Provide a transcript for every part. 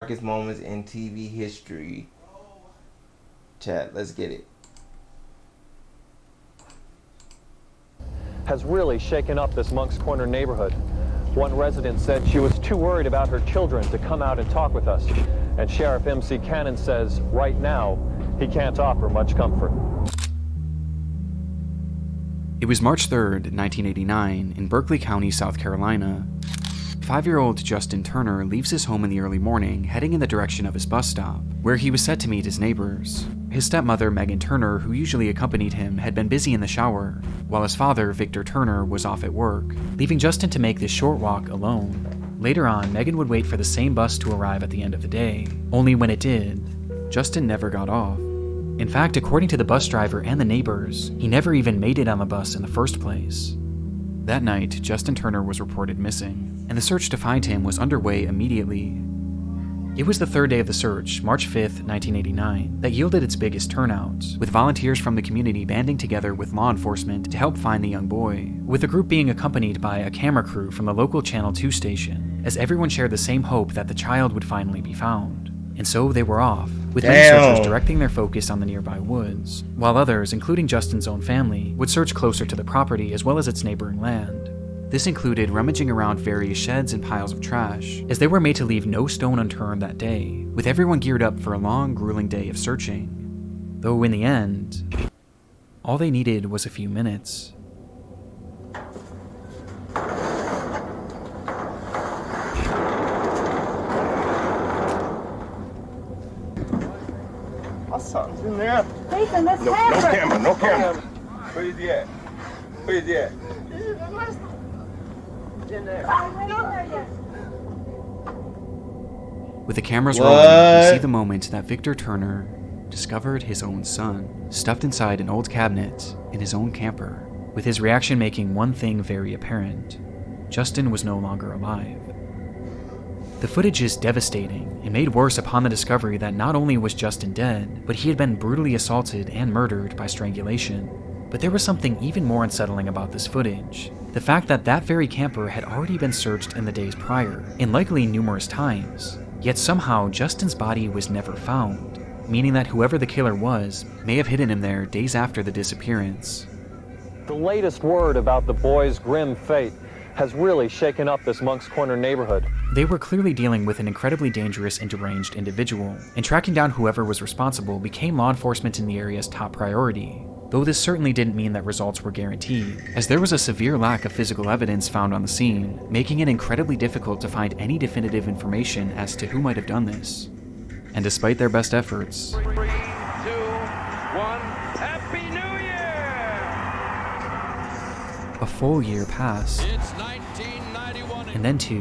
Darkest moments in TV history. Chat, let's get it. Has really shaken up this Moncks Corner neighborhood. One resident said she was too worried about her children to come out and talk with us. And Sheriff M.C. Cannon says right now he can't offer much comfort. It was March 3rd, 1989, in Berkeley County, South Carolina. 5-year-old Justin Turner leaves his home in the early morning, heading in the direction of his bus stop, where he was set to meet his neighbors. His stepmother, Megan Turner, who usually accompanied him, had been busy in the shower, while his father, Victor Turner, was off at work, leaving Justin to make this short walk alone. Later on, Megan would wait for the same bus to arrive at the end of the day, only when it did, Justin never got off. In fact, according to the bus driver and the neighbors, he never even made it on the bus in the first place. That night, Justin Turner was reported missing, and the search to find him was underway immediately. It was the third day of the search, March 5th, 1989, that yielded its biggest turnout, with volunteers from the community banding together with law enforcement to help find the young boy, with the group being accompanied by a camera crew from the local Channel 2 station, as everyone shared the same hope that the child would finally be found. And so they were off, with many searchers directing their focus on the nearby woods, while others, including Justin's own family, would search closer to the property as well as its neighboring land. This included rummaging around various sheds and piles of trash, as they were made to leave no stone unturned that day, with everyone geared up for a long, grueling day of searching. Though in the end, all they needed was a few minutes. Something's in there. Nathan, that's No camera, no camera. Where is he at? Where is he at? in there. I went in there yet. With the cameras rolling, we see the moment that Victor Turner discovered his own son, stuffed inside an old cabinet in his own camper, with his reaction making one thing very apparent. Justin was no longer alive. The footage is devastating and made worse upon the discovery that not only was Justin dead, but he had been brutally assaulted and murdered by strangulation. But there was something even more unsettling about this footage. The fact that that very camper had already been searched in the days prior, and likely numerous times. Yet somehow Justin's body was never found, meaning that whoever the killer was may have hidden him there days after the disappearance. The latest word about the boy's grim fate has really shaken up this Moncks Corner neighborhood. They were clearly dealing with an incredibly dangerous and deranged individual, and tracking down whoever was responsible became law enforcement in the area's top priority. Though this certainly didn't mean that results were guaranteed, as there was a severe lack of physical evidence found on the scene, making it incredibly difficult to find any definitive information as to who might have done this. And despite their best efforts, 3, 2, 1, Happy New Year! a full year passed, It's 1991 and then 2,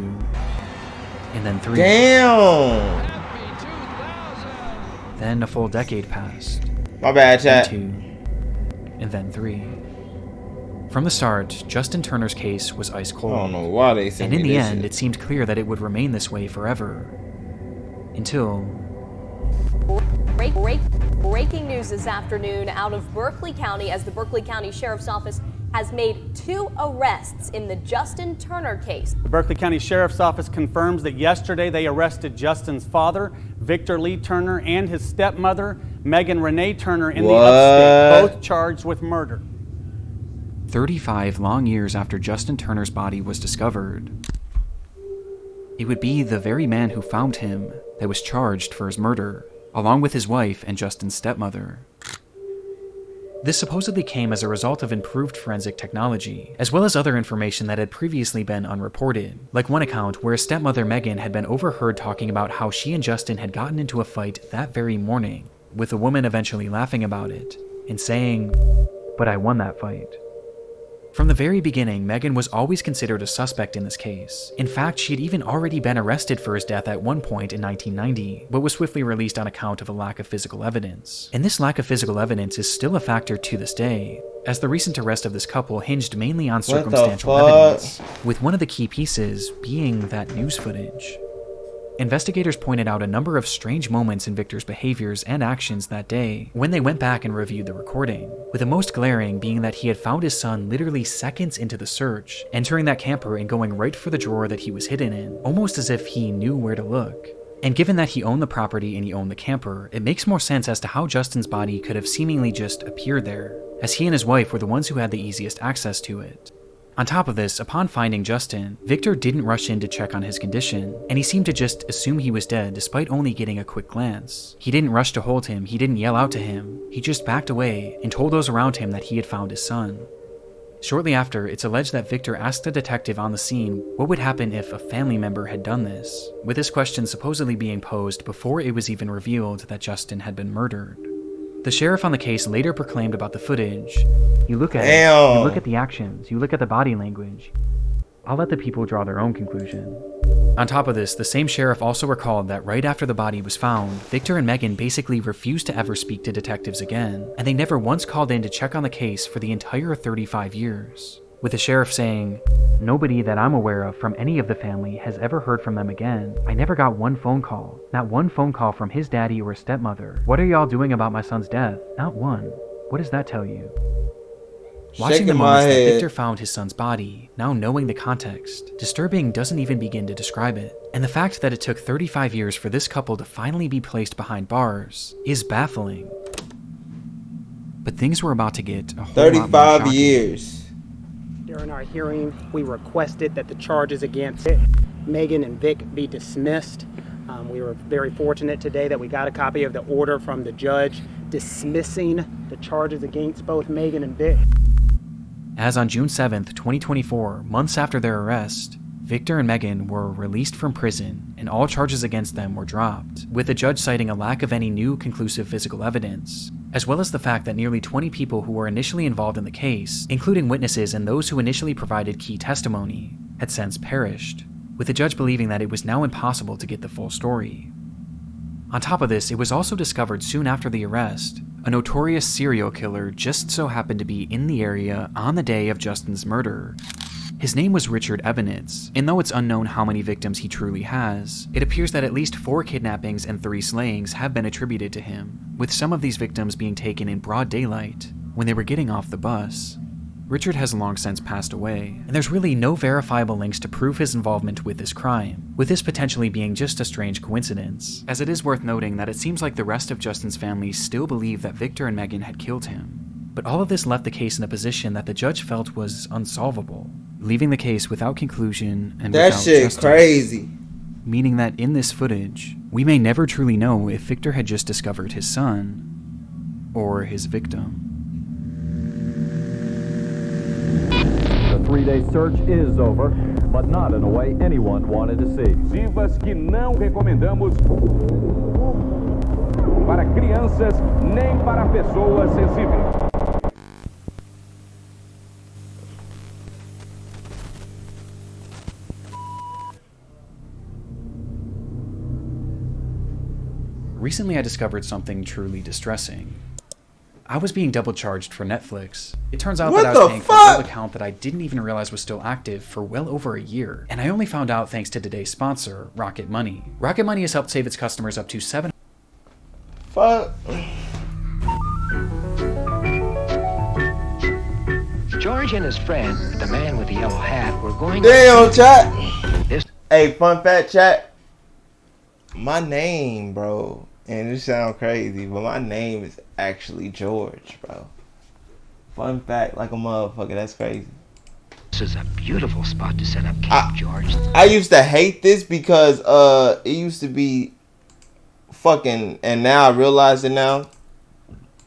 and then 3. Damn. Happy 2000! Then a full decade passed, My bad, then chat. 2, and then 3. From the start, Justin Turner's case was ice I cold. don't know why they sent And in me the this end, shit. it seemed clear that it would remain this way forever. Until Breaking news this afternoon out of Berkeley County, as the Berkeley County Sheriff's Office has made 2 arrests in the Justin Turner case. The Berkeley County Sheriff's Office confirms that yesterday they arrested Justin's father, Victor Lee Turner, and his stepmother, Megan Renee Turner, in the upstate, both charged with murder. 35 long years after Justin Turner's body was discovered, it would be the very man who found him that was charged for his murder, along with his wife and Justin's stepmother. This supposedly came as a result of improved forensic technology, as well as other information that had previously been unreported, like one account where his stepmother Megan had been overheard talking about how she and Justin had gotten into a fight that very morning, with the woman eventually laughing about it, and saying, "But I won that fight." From the very beginning, Megan was always considered a suspect in this case. In fact, she had even already been arrested for his death at one point in 1990, but was swiftly released on account of a lack of physical evidence. And this lack of physical evidence is still a factor to this day, as the recent arrest of this couple hinged mainly on circumstantial evidence, with one of the key pieces being that news footage. Investigators pointed out a number of strange moments in Victor's behaviors and actions that day when they went back and reviewed the recording, with the most glaring being that he had found his son literally seconds into the search, entering that camper and going right for the drawer that he was hidden in, almost as if he knew where to look. And given that he owned the property and he owned the camper, it makes more sense as to how Justin's body could have seemingly just appeared there, as he and his wife were the ones who had the easiest access to it. On top of this, upon finding Justin, Victor didn't rush in to check on his condition, and he seemed to just assume he was dead despite only getting a quick glance. He didn't rush to hold him, he didn't yell out to him, he just backed away and told those around him that he had found his son. Shortly after, it's alleged that Victor asked a detective on the scene what would happen if a family member had done this, with this question supposedly being posed before it was even revealed that Justin had been murdered. The sheriff on the case later proclaimed about the footage, "You look at it, you look at the actions, you look at the body language. I'll let the people draw their own conclusion." On top of this, the same sheriff also recalled that right after the body was found, Victor and Megan basically refused to ever speak to detectives again, and they never once called in to check on the case for the entire 35 years. With the sheriff saying, "Nobody that I'm aware of from any of the family has ever heard from them again. I never got one phone call. Not one phone call from his daddy or stepmother. What are y'all doing about my son's death? Not one. What does that tell you?" Watching the moments that Victor found his son's body, now knowing the context, disturbing doesn't even begin to describe it. And the fact that it took 35 years for this couple to finally be placed behind bars is baffling. But things were about to get a whole lot more 35 shocking. years. During our hearing, we requested that the charges against Megan and Vic be dismissed. We were very fortunate today that we got a copy of the order from the judge dismissing the charges against both Megan and Vic. As on June 7th, 2024, months after their arrest, Victor and Megan were released from prison and all charges against them were dropped, with the judge citing a lack of any new conclusive physical evidence, as well as the fact that nearly 20 people who were initially involved in the case, including witnesses and those who initially provided key testimony, had since perished, with the judge believing that it was now impossible to get the full story. On top of this, it was also discovered soon after the arrest, a notorious serial killer just so happened to be in the area on the day of Justin's murder. His name was Richard Ebenitz, and though it's unknown how many victims he truly has, it appears that at least 4 kidnappings and 3 slayings have been attributed to him, with some of these victims being taken in broad daylight when they were getting off the bus. Richard has long since passed away, and there's really no verifiable links to prove his involvement with this crime, with this potentially being just a strange coincidence, as it is worth noting that it seems like the rest of Justin's family still believe that Victor and Megan had killed him. But all of this left the case in a position that the judge felt was unsolvable, leaving the case without conclusion and That without shit justice. crazy. Meaning that in this footage, we may never truly know if Victor had just discovered his son or his victim. The 3-day search is over, but not in a way anyone wanted to see. Divas que não recomendamos para crianças nem para pessoas sensíveis. Recently I discovered something truly distressing. I was being double charged for Netflix. It turns out What that I was the paying for an old fuck? account that I didn't even realize was still active for well over a year. And I only found out thanks to today's sponsor, Rocket Money. Rocket Money has helped save its customers up to $700. Fuck. George and his friend, the man with the yellow hat, were going... Damn, chat. This... Hey, fun fact, chat. My name, bro, and it sounds crazy, but my name is actually George, bro. Fun fact, like a motherfucker, that's crazy. This is a beautiful spot to set up camp, George. I used to hate this because it used to be fucking, and now I realize it now.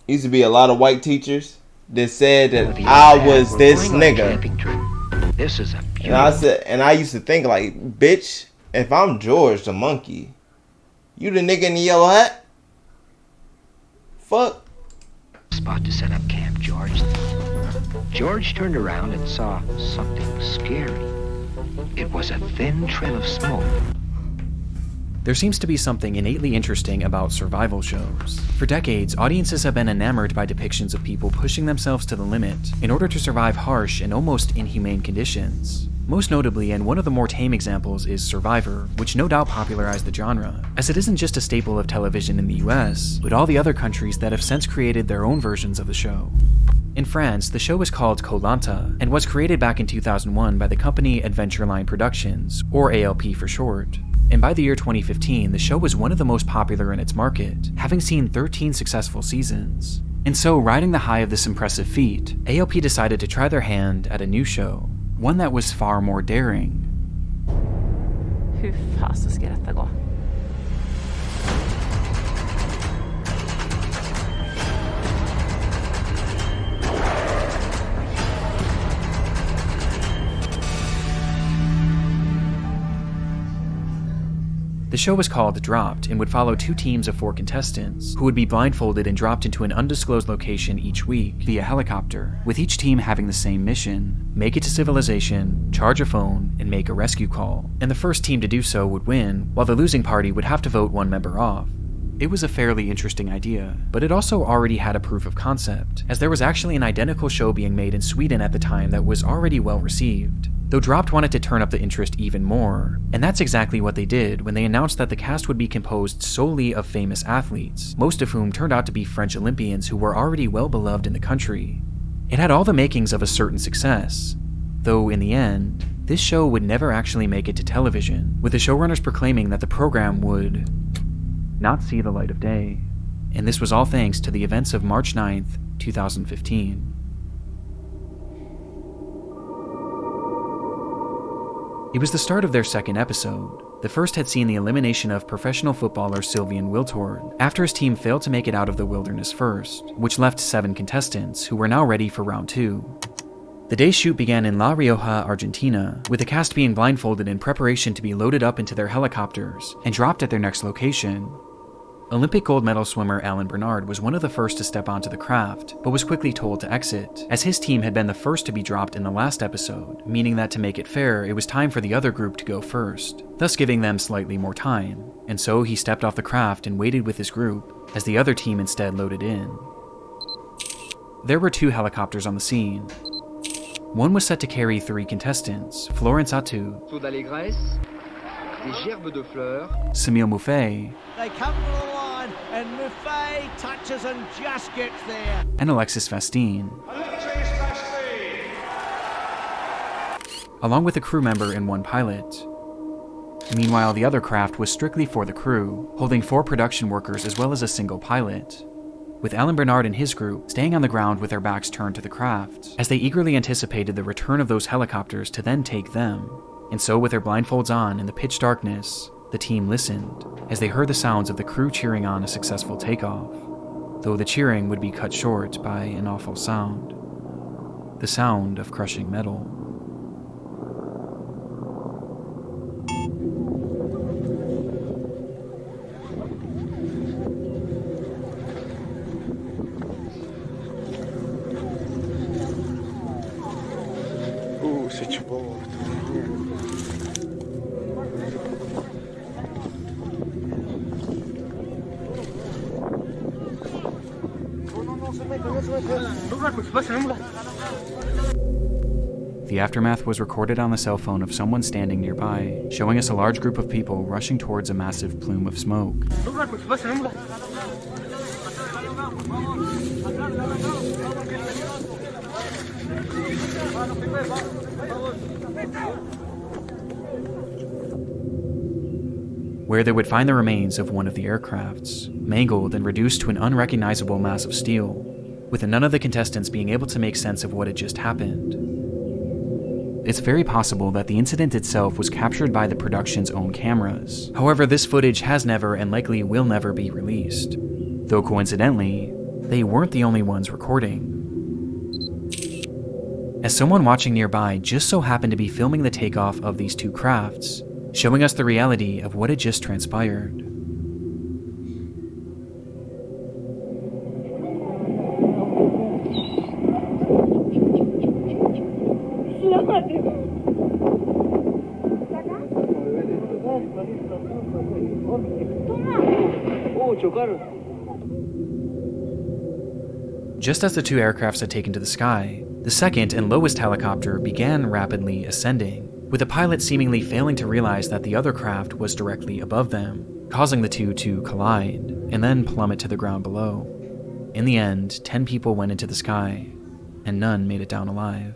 Used to be a lot of white teachers that said that I was this nigga. This is a beautiful... And I used to think like, bitch, if I'm George the monkey, you the nigga in the yellow hat? Fuck. Spot to set up camp, George. George turned around and saw something scary. It was a thin trail of smoke. There seems to be something innately interesting about survival shows. For decades, audiences have been enamored by depictions of people pushing themselves to the limit in order to survive harsh and almost inhumane conditions. Most notably, and one of the more tame examples, is Survivor, which no doubt popularized the genre, as it isn't just a staple of television in the US, but all the other countries that have since created their own versions of the show. In France, the show is called Koh-Lanta, and was created back in 2001 by the company Adventureline Productions, or ALP for short. and by the year 2015, the show was one of the most popular in its market, having seen 13 successful seasons. And so, riding the high of this impressive feat, ALP decided to try their hand at a new show, one that was far more daring. Hur fasen ska detta gå? The show was called Dropped and would follow 2 teams of 4 contestants who would be blindfolded and dropped into an undisclosed location each week via helicopter, with each team having the same mission: make it to civilization, charge a phone, and make a rescue call. And the first team to do so would win, while the losing party would have to vote one member off. It was a fairly interesting idea, but it also already had a proof of concept, as there was actually an identical show being made in Sweden at the time that was already well received. Though Dropped wanted to turn up the interest even more, and that's exactly what they did when they announced that the cast would be composed solely of famous athletes, most of whom turned out to be French Olympians who were already well beloved in the country. It had all the makings of a certain success, though in the end, this show would never actually make it to television, with the showrunners proclaiming that the program would not see the light of day. And this was all thanks to the events of March 9th, 2015. It was the start of their second episode. The first had seen the elimination of professional footballer Sylvian Wiltord after his team failed to make it out of the wilderness first, which left 7 contestants who were now ready for round 2. The day's shoot began in La Rioja, Argentina, with the cast being blindfolded in preparation to be loaded up into their helicopters and dropped at their next location. Olympic gold medal swimmer Alan Bernard was one of the first to step onto the craft, but was quickly told to exit, as his team had been the first to be dropped in the last episode, meaning that to make it fair, it was time for the other group to go first, thus giving them slightly more time. And so he stepped off the craft and waited with his group, as the other team instead loaded in. There were 2 helicopters on the scene. One was set to carry 3 contestants: Florence Attu, Semil Mouffet, They come to the line and Mouffet touches and just gets there. and Alexis Vastine, along with a crew member and 1 pilot. Meanwhile, the other craft was strictly for the crew, holding 4 production workers as well as a single pilot, with Alan Bernard and his group staying on the ground with their backs turned to the craft, as they eagerly anticipated the return of those helicopters to then take them. And so, with their blindfolds on in the pitch darkness, the team listened as they heard the sounds of the crew cheering on a successful takeoff, though the cheering would be cut short by an awful sound: the sound of crushing metal. The aftermath was recorded on the cell phone of someone standing nearby, showing us a large group of people rushing towards a massive plume of smoke. Where they would find the remains of one of the aircrafts, mangled and reduced to an unrecognizable mass of steel, with none of the contestants being able to make sense of what had just happened. It's very possible that the incident itself was captured by the production's own cameras. However, this footage has never and likely will never be released, though coincidentally, they weren't the only ones recording, as someone watching nearby just so happened to be filming the takeoff of these 2 crafts, showing us the reality of what had just transpired. Just as the 2 aircrafts had taken to the sky, the second and lowest helicopter began rapidly ascending, with the pilot seemingly failing to realize that the other craft was directly above them, causing the 2 to collide, and then plummet to the ground below. In the end, 10 people went into the sky, and none made it down alive.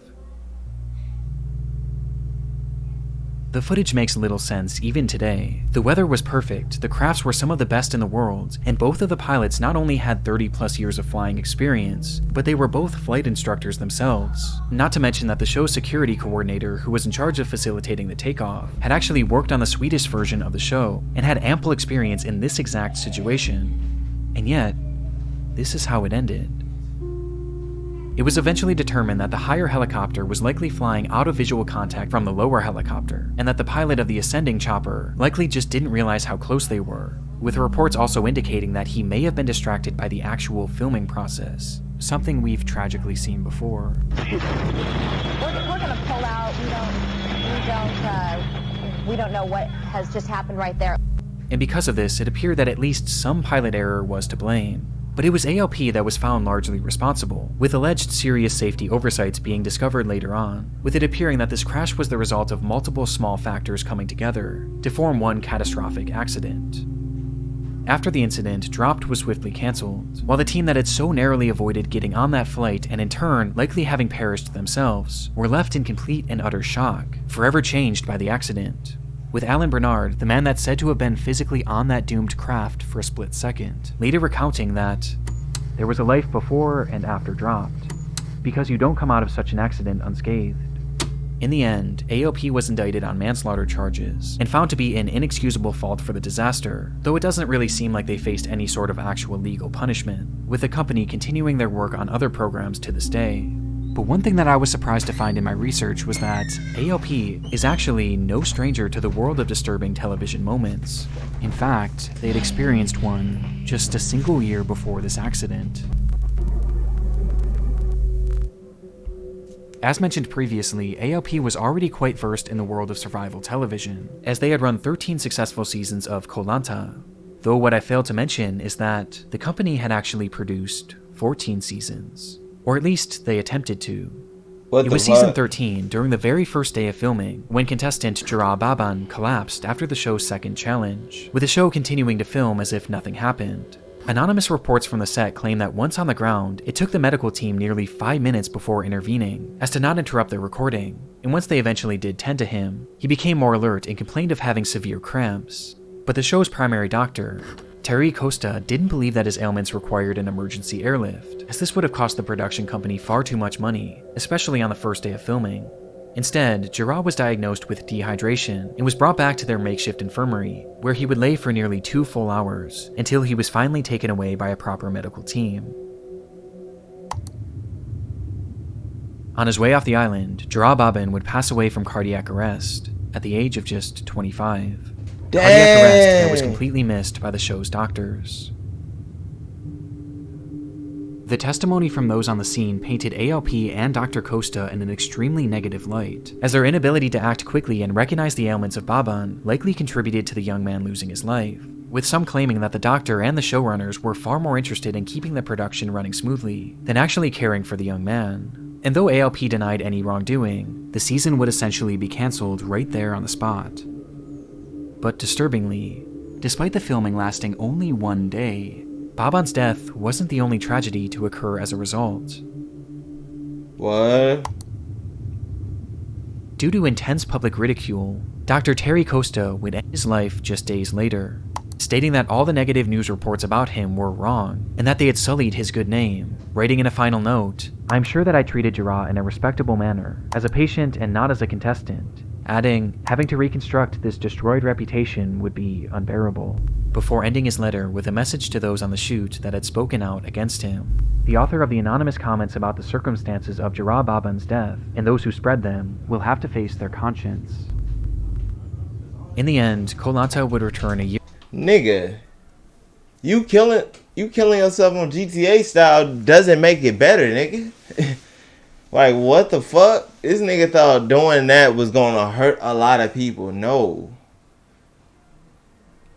The footage makes little sense even today. The weather was perfect, the crafts were some of the best in the world, and both of the pilots not only had 30 plus years of flying experience, but they were both flight instructors themselves. Not to mention that the show's security coordinator, who was in charge of facilitating the takeoff, had actually worked on the Swedish version of the show and had ample experience in this exact situation. And yet, this is how it ended. It was eventually determined that the higher helicopter was likely flying out of visual contact from the lower helicopter, and that the pilot of the ascending chopper likely just didn't realize how close they were, with reports also indicating that he may have been distracted by the actual filming process, something we've tragically seen before. We're gonna pull out. We don't know what has just happened right there. And because of this, it appeared that at least some pilot error was to blame. But it was ALP that was found largely responsible, with alleged serious safety oversights being discovered later on, with it appearing that this crash was the result of multiple small factors coming together to form one catastrophic accident. After the incident, Dropped was swiftly cancelled, while the team that had so narrowly avoided getting on that flight and in turn likely having perished themselves were left in complete and utter shock, forever changed by the accident. With Alan Bernard, the man that's said to have been physically on that doomed craft for a split second, later recounting that there was a life before and after Dropped, because you don't come out of such an accident unscathed. In the end, AOP was indicted on manslaughter charges and found to be an inexcusable fault for the disaster, though it doesn't really seem like they faced any sort of actual legal punishment, with the company continuing their work on other programs to this day. But one thing that I was surprised to find in my research was that ALP is actually no stranger to the world of disturbing television moments. In fact, they had experienced one just a single year before this accident. As mentioned previously, ALP was already quite versed in the world of survival television, as they had run 13 successful seasons of Koh Lanta. Though what I failed to mention is that the company had actually produced 14 seasons. Or at least they attempted to. It was season 13, during the very first day of filming, when contestant Jara Baban collapsed after the show's second challenge, with the show continuing to film as if nothing happened. Anonymous reports from the set claim that once on the ground, it took the medical team nearly 5 minutes before intervening, as to not interrupt their recording, and once they eventually did tend to him, he became more alert and complained of having severe cramps. But the show's primary doctor, Terry Costa, didn't believe that his ailments required an emergency airlift, as this would have cost the production company far too much money, especially on the first day of filming. Instead, Jara was diagnosed with dehydration and was brought back to their makeshift infirmary, where he would lay for nearly 2 full hours, until he was finally taken away by a proper medical team. On his way off the island, Jara Baban would pass away from cardiac arrest at the age of just 25. Dang. Cardiac arrest that was completely missed by the show's doctors. The testimony from those on the scene painted ALP and Dr. Costa in an extremely negative light, as their inability to act quickly and recognize the ailments of Baban likely contributed to the young man losing his life, with some claiming that the doctor and the showrunners were far more interested in keeping the production running smoothly than actually caring for the young man. And though ALP denied any wrongdoing, the season would essentially be cancelled right there on the spot. But disturbingly, despite the filming lasting only 1 day, Baban's death wasn't the only tragedy to occur as a result. What? Due to intense public ridicule, Dr. Terry Costa would end his life just days later, stating that all the negative news reports about him were wrong, and that they had sullied his good name, writing in a final note, "I'm sure that I treated Jara in a respectable manner, as a patient and not as a contestant," adding, "having to reconstruct this destroyed reputation would be unbearable," before ending his letter with a message to those on the shoot that had spoken out against him. The author of the anonymous comments about the circumstances of Jara Baban's death, and those who spread them, will have to face their conscience. In the end, Koh Lanta would return a year. Nigga, you killing yourself on GTA style doesn't make it better, nigga. Like, what the fuck? This nigga thought doing that was gonna hurt a lot of people. No.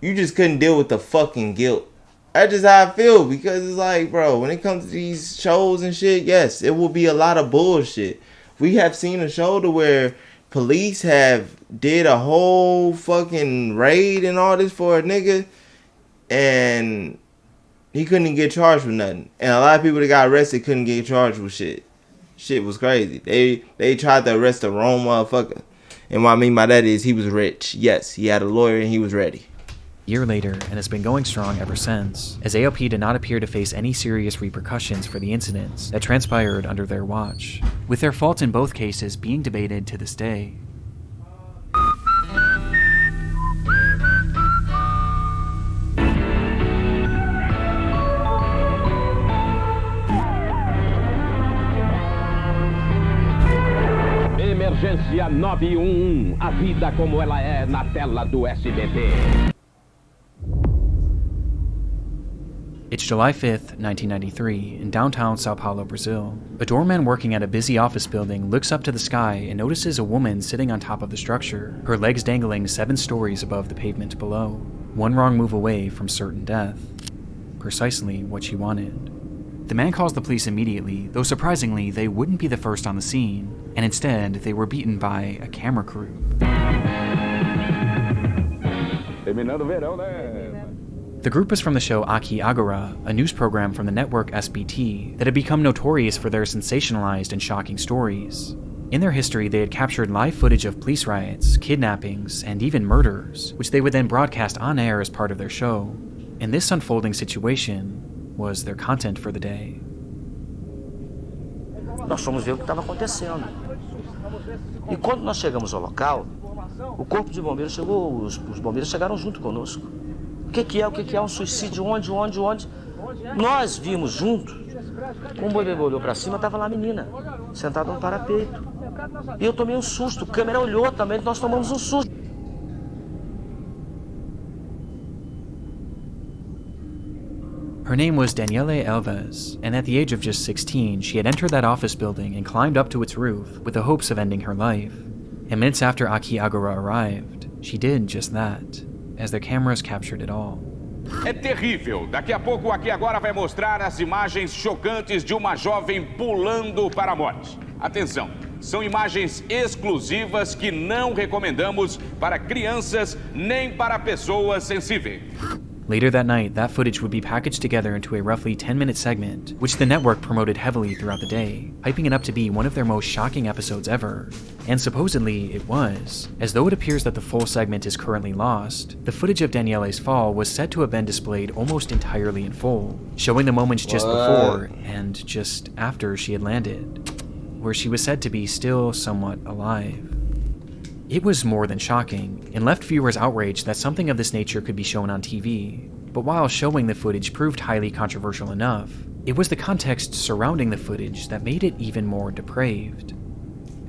You just couldn't deal with the fucking guilt. That's just how I feel, because it's like, bro, when it comes to these shows and shit, yes, it will be a lot of bullshit. We have seen a show to where police have did a whole fucking raid and all this for a nigga, and he couldn't even get charged with nothing. And a lot of people that got arrested couldn't get charged with shit. Shit was crazy. They tried to arrest the wrong motherfucker. And what I mean by that is he was rich. Yes, he had a lawyer and he was ready. A year later, and has been going strong ever since, as AOP did not appear to face any serious repercussions for the incidents that transpired under their watch, with their fault in both cases being debated to this day. Emergência 911, a vida como ela é na tela do SBT. It's July 5th, 1993, in downtown Sao Paulo, Brazil. A doorman working at a busy office building looks up to the sky and notices a woman sitting on top of the structure, her legs dangling 7 stories above the pavement below, one wrong move away from certain death. Precisely what she wanted. The man calls the police immediately, though surprisingly, they wouldn't be the first on the scene, and instead, they were beaten by a camera crew. The group was from the show Aqui Agora, a news program from the network SBT that had become notorious for their sensationalized and shocking stories. In their history, they had captured live footage of police riots, kidnappings, and even murders, which they would then broadcast on air as part of their show. And this unfolding situation was their content for the day. Nós fomos ver o que estava acontecendo. E quando nós chegamos ao local, o corpo de bombeiros chegou, os bombeiros chegaram junto conosco. O que é um suicídio? Onde? Nós vimos junto. Um bombeiro olhou para cima, estava lá a menina, sentada no parapeito. E eu tomei um susto, a câmera olhou também, nós tomamos um susto. Her name was Daniele Alves, and at the age of just 16, she had entered that office building and climbed up to its roof with the hopes of ending her life. And minutes after Aqui Agora arrived, she did just that, as their cameras captured it all. É terrível. Daqui a pouco, Aqui Agora vai mostrar as imagens chocantes de uma jovem pulando para a morte. Atenção, são imagens exclusivas que não recomendamos para crianças nem para pessoas sensíveis. Later that night, that footage would be packaged together into a roughly 10-minute segment, which the network promoted heavily throughout the day, hyping it up to be one of their most shocking episodes ever. And supposedly, it was. As though it appears that the full segment is currently lost, the footage of Daniele's fall was said to have been displayed almost entirely in full, showing the moments just before and just after she had landed, where she was said to be still somewhat alive. It was more than shocking, and left viewers outraged that something of this nature could be shown on TV. But while showing the footage proved highly controversial enough, it was the context surrounding the footage that made it even more depraved.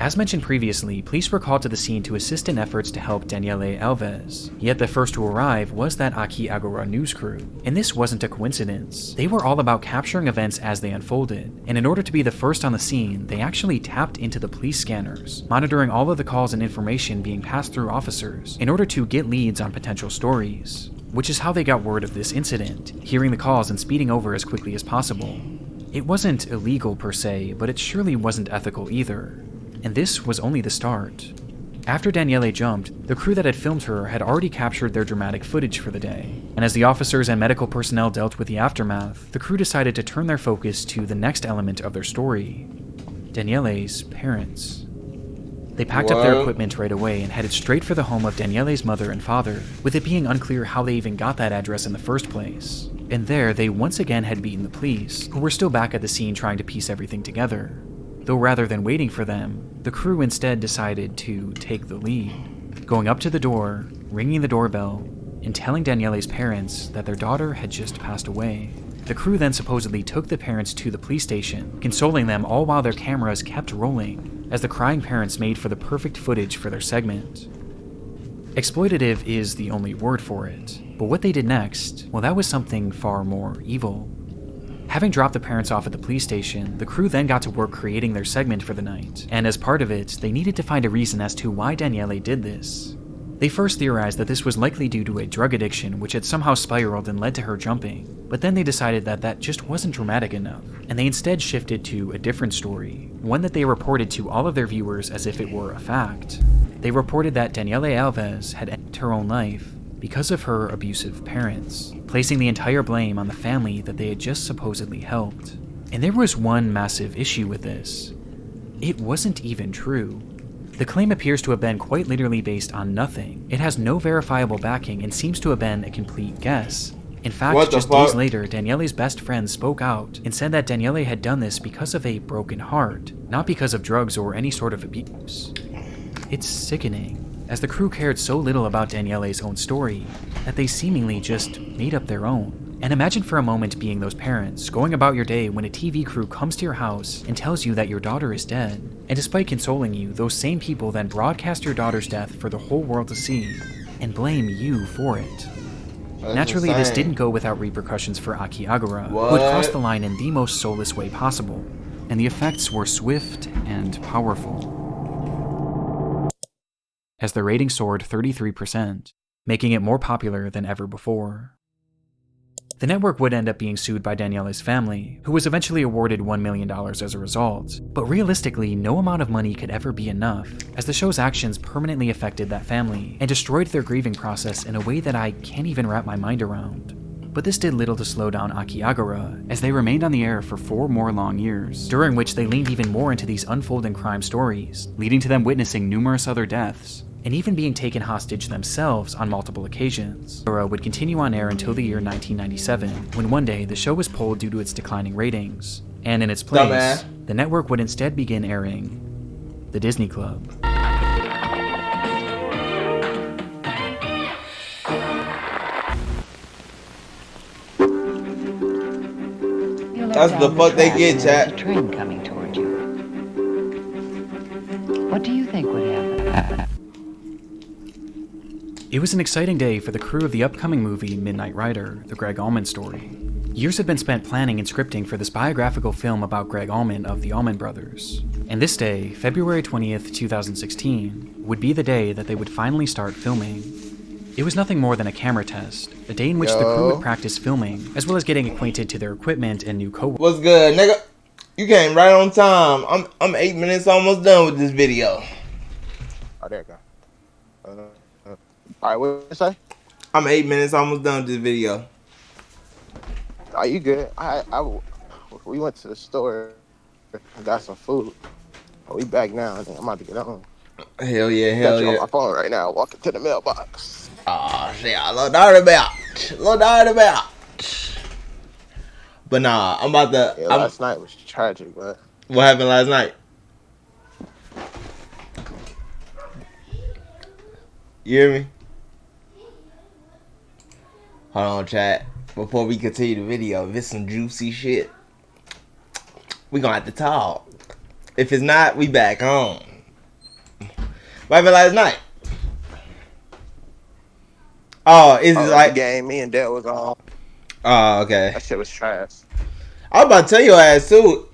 As mentioned previously, police were called to the scene to assist in efforts to help Daniele Alves, yet the first to arrive was that Aqui Agora news crew. And this wasn't a coincidence. They were all about capturing events as they unfolded, and in order to be the first on the scene, they actually tapped into the police scanners, monitoring all of the calls and information being passed through officers in order to get leads on potential stories, which is how they got word of this incident, hearing the calls and speeding over as quickly as possible. It wasn't illegal per se, but it surely wasn't ethical either. And this was only the start. After Daniele jumped, the crew that had filmed her had already captured their dramatic footage for the day, and as the officers and medical personnel dealt with the aftermath, the crew decided to turn their focus to the next element of their story, Daniele's parents. They packed up their equipment right away and headed straight for the home of Daniele's mother and father, with it being unclear how they even got that address in the first place. And there, they once again had beaten the police, who were still back at the scene trying to piece everything together. Though rather than waiting for them, the crew instead decided to take the lead, going up to the door, ringing the doorbell, and telling Daniele's parents that their daughter had just passed away. The crew then supposedly took the parents to the police station, consoling them all while their cameras kept rolling, as the crying parents made for the perfect footage for their segment. Exploitative is the only word for it, but what they did next, well, that was something far more evil. Having dropped the parents off at the police station, the crew then got to work creating their segment for the night, and as part of it, they needed to find a reason as to why Daniele did this. They first theorized that this was likely due to a drug addiction which had somehow spiraled and led to her jumping, but then they decided that that just wasn't dramatic enough, and they instead shifted to a different story, one that they reported to all of their viewers as if it were a fact. They reported that Daniele Alves had ended her own life because of her abusive parents, placing the entire blame on the family that they had just supposedly helped. And there was one massive issue with this. It wasn't even true. The claim appears to have been quite literally based on nothing. It has no verifiable backing and seems to have been a complete guess. In fact, just days later, Daniele's best friend spoke out and said that Daniele had done this because of a broken heart, not because of drugs or any sort of abuse. It's sickening, as the crew cared so little about Daniele's own story that they seemingly just made up their own. And imagine for a moment being those parents, going about your day when a TV crew comes to your house and tells you that your daughter is dead. And despite consoling you, those same people then broadcast your daughter's death for the whole world to see and blame you for it. That's Naturally, insane. this didn't go without repercussions for Aki Agura, who had crossed the line in the most soulless way possible, and the effects were swift and powerful, as the rating soared 33%, making it more popular than ever before. The network would end up being sued by Daniele's family, who was eventually awarded $1 million as a result. But realistically, no amount of money could ever be enough, as the show's actions permanently affected that family and destroyed their grieving process in a way that I can't even wrap my mind around. But this did little to slow down Aki Agura, as they remained on the air for 4 more long years, during which they leaned even more into these unfolding crime stories, leading to them witnessing numerous other deaths, and even being taken hostage themselves on multiple occasions. Agura would continue on air until the year 1997, when one day the show was pulled due to its declining ratings, and in its place, the network would instead begin airing The Disney Club. That's the fuck they get, chat. A train coming toward you. What do you think would happen? It was an exciting day for the crew of the upcoming movie Midnight Rider, the Greg Allman story. Years had been spent planning and scripting for this biographical film about Greg Allman of the Allman Brothers. And this day, February 20th, 2016, would be the day that they would finally start filming. It was nothing more than a camera test, a day in which the crew would practice filming, as well as getting acquainted to their equipment and new co-workers. What's good, nigga? You came right on time. I'm 8 minutes almost done with this video. Oh, there you go. All right, what you say? I'm 8 minutes almost done with this video. Are you good? We went to the store and got some food. We back now. I think I'm about to get on. Hell yeah, hell yeah. On my phone right now, walking to the mailbox. Oh shit, a little dirty about. But nah, I'm about to. Yeah, last night was tragic, man. What happened last night? You hear me? Hold on, chat. Before we continue the video, if it's some juicy shit, we gonna have to talk. If it's not, we back home. What happened last night? Oh, is it like the game? Me and Dale was on. Oh, okay. That shit was trash. I was about to tell your ass too.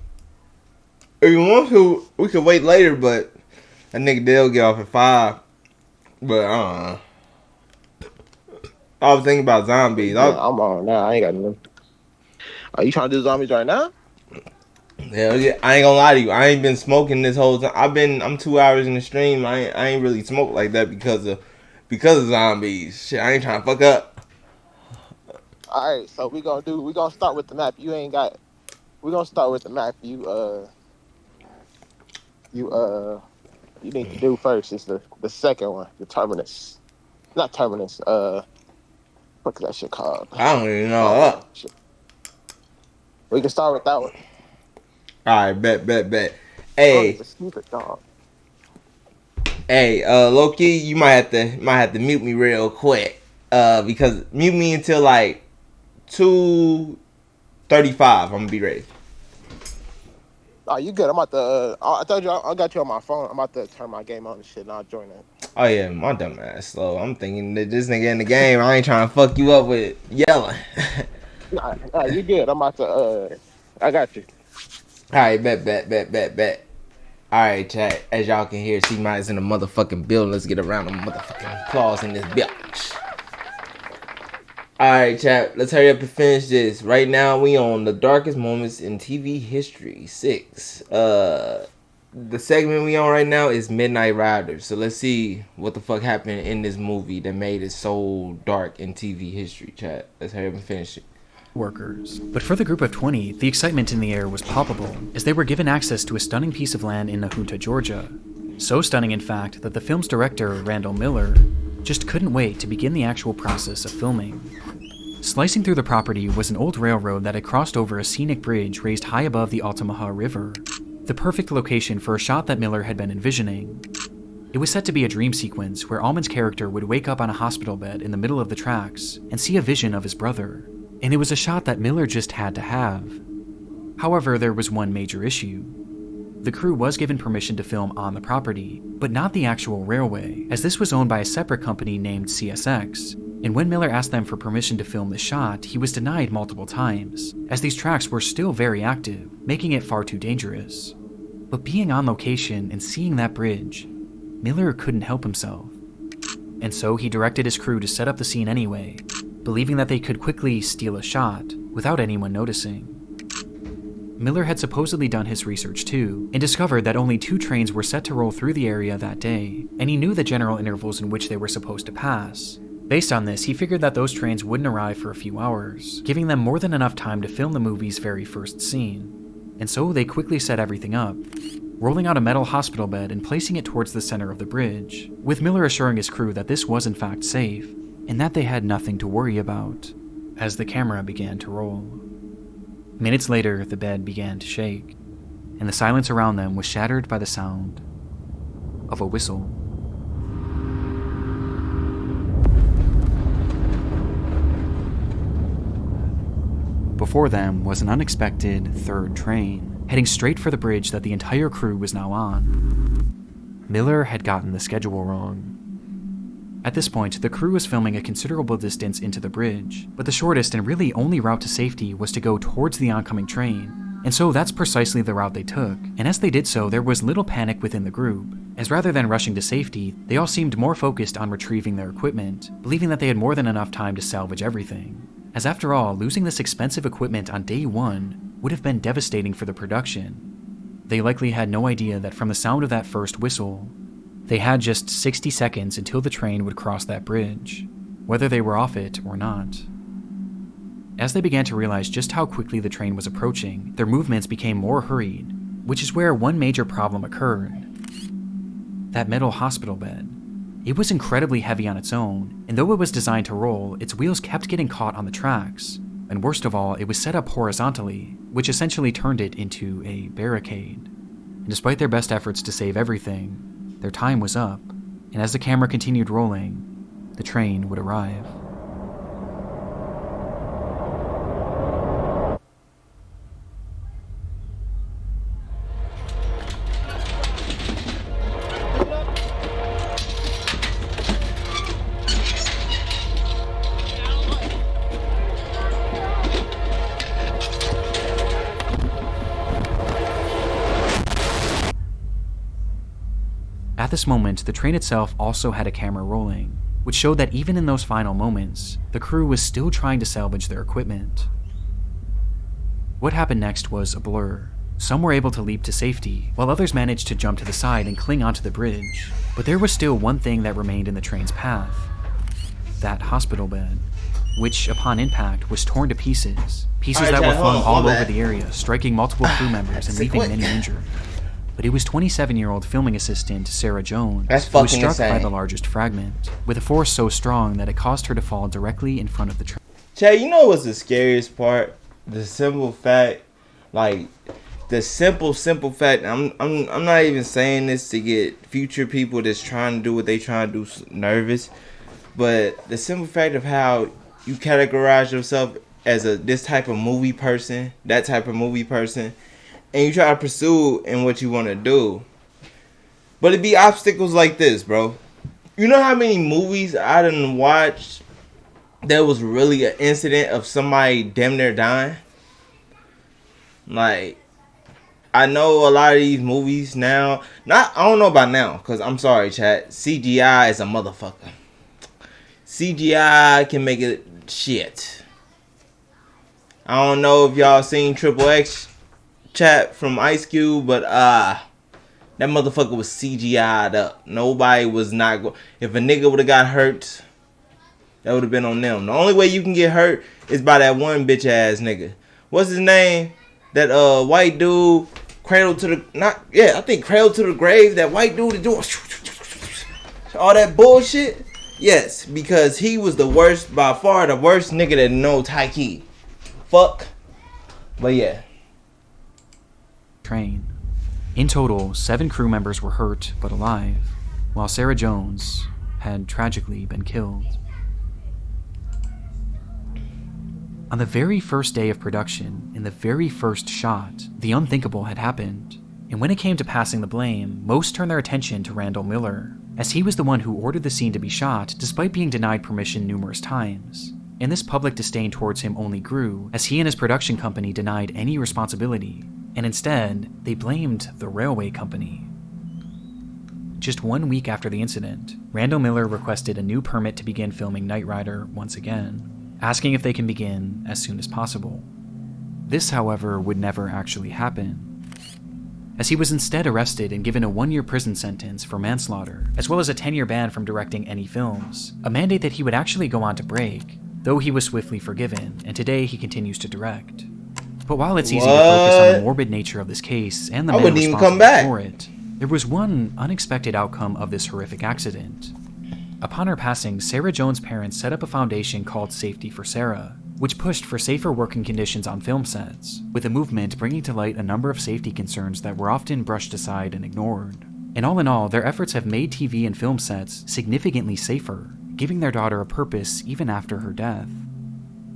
If you want to, we could wait later, but that nigga Dale get off at 5. But I don't know. I was thinking about zombies. Yeah, I'm on now. I ain't got nothing. Are you trying to do zombies right now? Hell yeah. I ain't gonna lie to you. I ain't been smoking this whole time. I'm 2 hours in the stream. I ain't really smoked like that because of zombies. Shit, I ain't trying to fuck up. All right, so we gonna start with the map. We gonna start with the map. You need to do first is the second one, the terminus. Not terminus. What's that shit called? I don't even know. We can start with that one. All right, bet. Hey, stupid dog. Hey, Loki, you might have to mute me real quick. Because mute me until like 2:35. I'm gonna be ready. Oh, you good? I'm about to. I told you I got you on my phone. I'm about to turn my game on and shit, and I'll join it. Oh yeah, my dumb ass slow. I'm thinking that this nigga in the game. I ain't trying to fuck you up with yelling. Nah, you good? I'm about to. I got you. All right, bet. All right, chat. As y'all can hear, C-Mine's in the motherfucking building. Let's get around the motherfucking applause in this bitch. All right, chat. Let's hurry up and finish this. Right now, we on the darkest moments in TV history 6. The segment we on right now is Midnight Rider. So let's see what the fuck happened in this movie that made it so dark in TV history, chat. Let's hurry up and finish it. Workers. But for the group of 20, the excitement in the air was palpable, as they were given access to a stunning piece of land in Nahunta, Georgia. So stunning, in fact, that the film's director, Randall Miller, just couldn't wait to begin the actual process of filming. Slicing through the property was an old railroad that had crossed over a scenic bridge raised high above the Altamaha River, the perfect location for a shot that Miller had been envisioning. It was set to be a dream sequence where Allman's character would wake up on a hospital bed in the middle of the tracks and see a vision of his brother, and it was a shot that Miller just had to have. However, there was one major issue. The crew was given permission to film on the property, but not the actual railway, as this was owned by a separate company named CSX, and when Miller asked them for permission to film the shot, he was denied multiple times, as these tracks were still very active, making it far too dangerous. But being on location and seeing that bridge, Miller couldn't help himself. And so he directed his crew to set up the scene anyway, believing that they could quickly steal a shot without anyone noticing. Miller had supposedly done his research too, and discovered that only 2 trains were set to roll through the area that day, and he knew the general intervals in which they were supposed to pass. Based on this, he figured that those trains wouldn't arrive for a few hours, giving them more than enough time to film the movie's very first scene. And so they quickly set everything up, rolling out a metal hospital bed and placing it towards the center of the bridge, with Miller assuring his crew that this was in fact safe, and that they had nothing to worry about, as the camera began to roll. Minutes later, the bed began to shake, and the silence around them was shattered by the sound of a whistle. Before them was an unexpected 3rd train, heading straight for the bridge that the entire crew was now on. Miller had gotten the schedule wrong. At this point, the crew was filming a considerable distance into the bridge, but the shortest and really only route to safety was to go towards the oncoming train, and so that's precisely the route they took. And as they did so, there was little panic within the group, as rather than rushing to safety, they all seemed more focused on retrieving their equipment, believing that they had more than enough time to salvage everything. As after all, losing this expensive equipment on day 1 would have been devastating for the production. They likely had no idea that from the sound of that first whistle, they had just 60 seconds until the train would cross that bridge, whether they were off it or not. As they began to realize just how quickly the train was approaching, their movements became more hurried, which is where one major problem occurred. That metal hospital bed. It was incredibly heavy on its own, and though it was designed to roll, its wheels kept getting caught on the tracks, and worst of all, it was set up horizontally, which essentially turned it into a barricade. And despite their best efforts to save everything, their time was up, and as the camera continued rolling, the train would arrive. At this moment, the train itself also had a camera rolling, which showed that even in those final moments, the crew was still trying to salvage their equipment. What happened next was a blur. Some were able to leap to safety, while others managed to jump to the side and cling onto the bridge. But there was still one thing that remained in the train's path. That hospital bed, which upon impact was torn to pieces. Pieces that were flung all over the area, striking multiple crew members and leaving many injured. But it was 27-year-old filming assistant Sarah Jones who was struck by the largest fragment, with a force so strong that it caused her to fall directly in front of the train. Chad, you know what's the scariest part? The simple fact, like the simple fact. I'm not even saying this to get future people that's trying to do what they trying to do nervous, but the simple fact of how you categorize yourself as this type of movie person, that type of movie person, and you try to pursue in what you want to do. But it be obstacles like this, bro. You know how many movies I done watched that was really an incident of somebody damn near dying? Like, I know a lot of these movies now, I don't know about now, because I'm sorry, chat, CGI is a motherfucker. CGI can make it shit. I don't know if y'all seen Triple X, chat, from Ice Cube, but that motherfucker was CGI'd up. Nobody was not going. If a nigga would have got hurt, that would have been on them. The only way you can get hurt is by that one bitch ass nigga. What's his name? That white dude, Cradle to the I think Cradle to the Grave. That white dude is doing all that bullshit. Yes, because he was the worst, by far the worst nigga that know Taiki. Fuck. But yeah. Train. In total, 7 crew members were hurt but alive, while Sarah Jones had tragically been killed. On the very first day of production, in the very first shot, the unthinkable had happened. And when it came to passing the blame, most turned their attention to Randall Miller, as he was the one who ordered the scene to be shot despite being denied permission numerous times. And this public disdain towards him only grew as he and his production company denied any responsibility, and instead, they blamed the railway company. Just 1 week after the incident, Randall Miller requested a new permit to begin filming Knight Rider once again, asking if they can begin as soon as possible. This, however, would never actually happen, as he was instead arrested and given a 1-year prison sentence for manslaughter, as well as a 10-year ban from directing any films, a mandate that he would actually go on to break, though he was swiftly forgiven, and today he continues to direct. But while it's easy to focus on the morbid nature of this case and the man responsible for it, there was one unexpected outcome of this horrific accident. Upon her passing, Sarah Jones' parents set up a foundation called Safety for Sarah, which pushed for safer working conditions on film sets, with the movement bringing to light a number of safety concerns that were often brushed aside and ignored. And all in all, their efforts have made TV and film sets significantly safer, giving their daughter a purpose even after her death.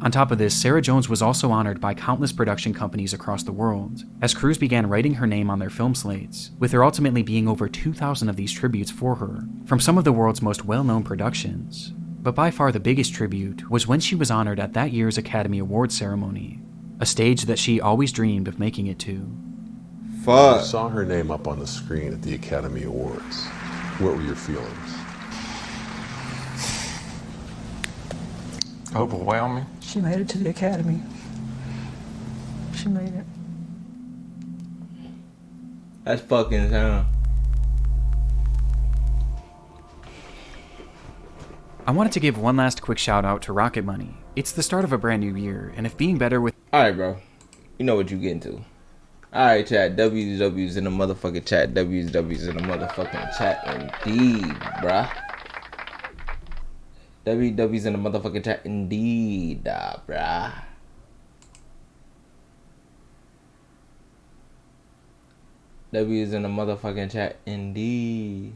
On top of this, Sarah Jones was also honored by countless production companies across the world, as crews began writing her name on their film slates, with there ultimately being over 2,000 of these tributes for her, from some of the world's most well-known productions. But by far the biggest tribute was when she was honored at that year's Academy Awards ceremony, a stage that she always dreamed of making it to. Fuck. I saw her name up on the screen at the Academy Awards. What were your feelings? Overwhelming. She made it to the Academy. She made it. That's fucking insane. I wanted to give one last quick shout out to Rocket Money. It's the start of a brand new year, and if being better with— Alright, bro. You know what you getting to. Alright, chat. W's in the motherfucking chat. W's in the motherfucking chat. Indeed, bruh. WW's in the motherfucking chat. Indeed, bruh. W's in the motherfucking chat. Indeed.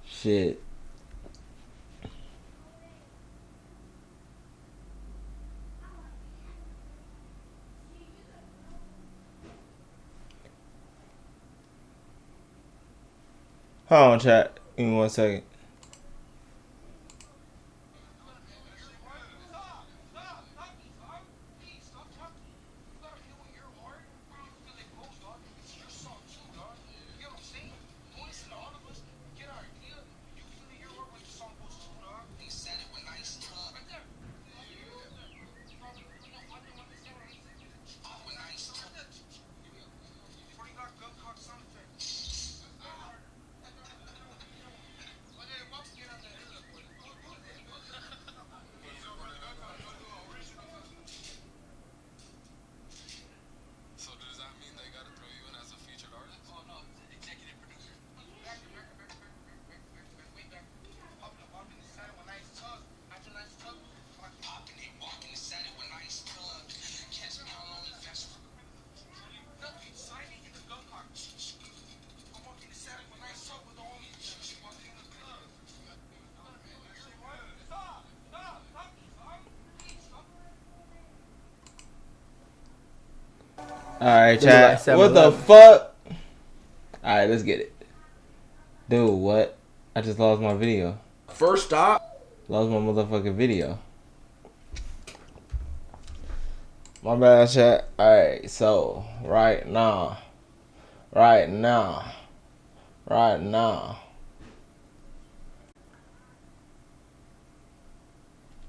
Shit. Hold on, chat. Give me 1 second. Alright, chat. What the fuck? Alright, let's get it. Dude, what? I just lost my video. First stop. Lost my motherfucking video. My bad, chat. Alright, so, right now.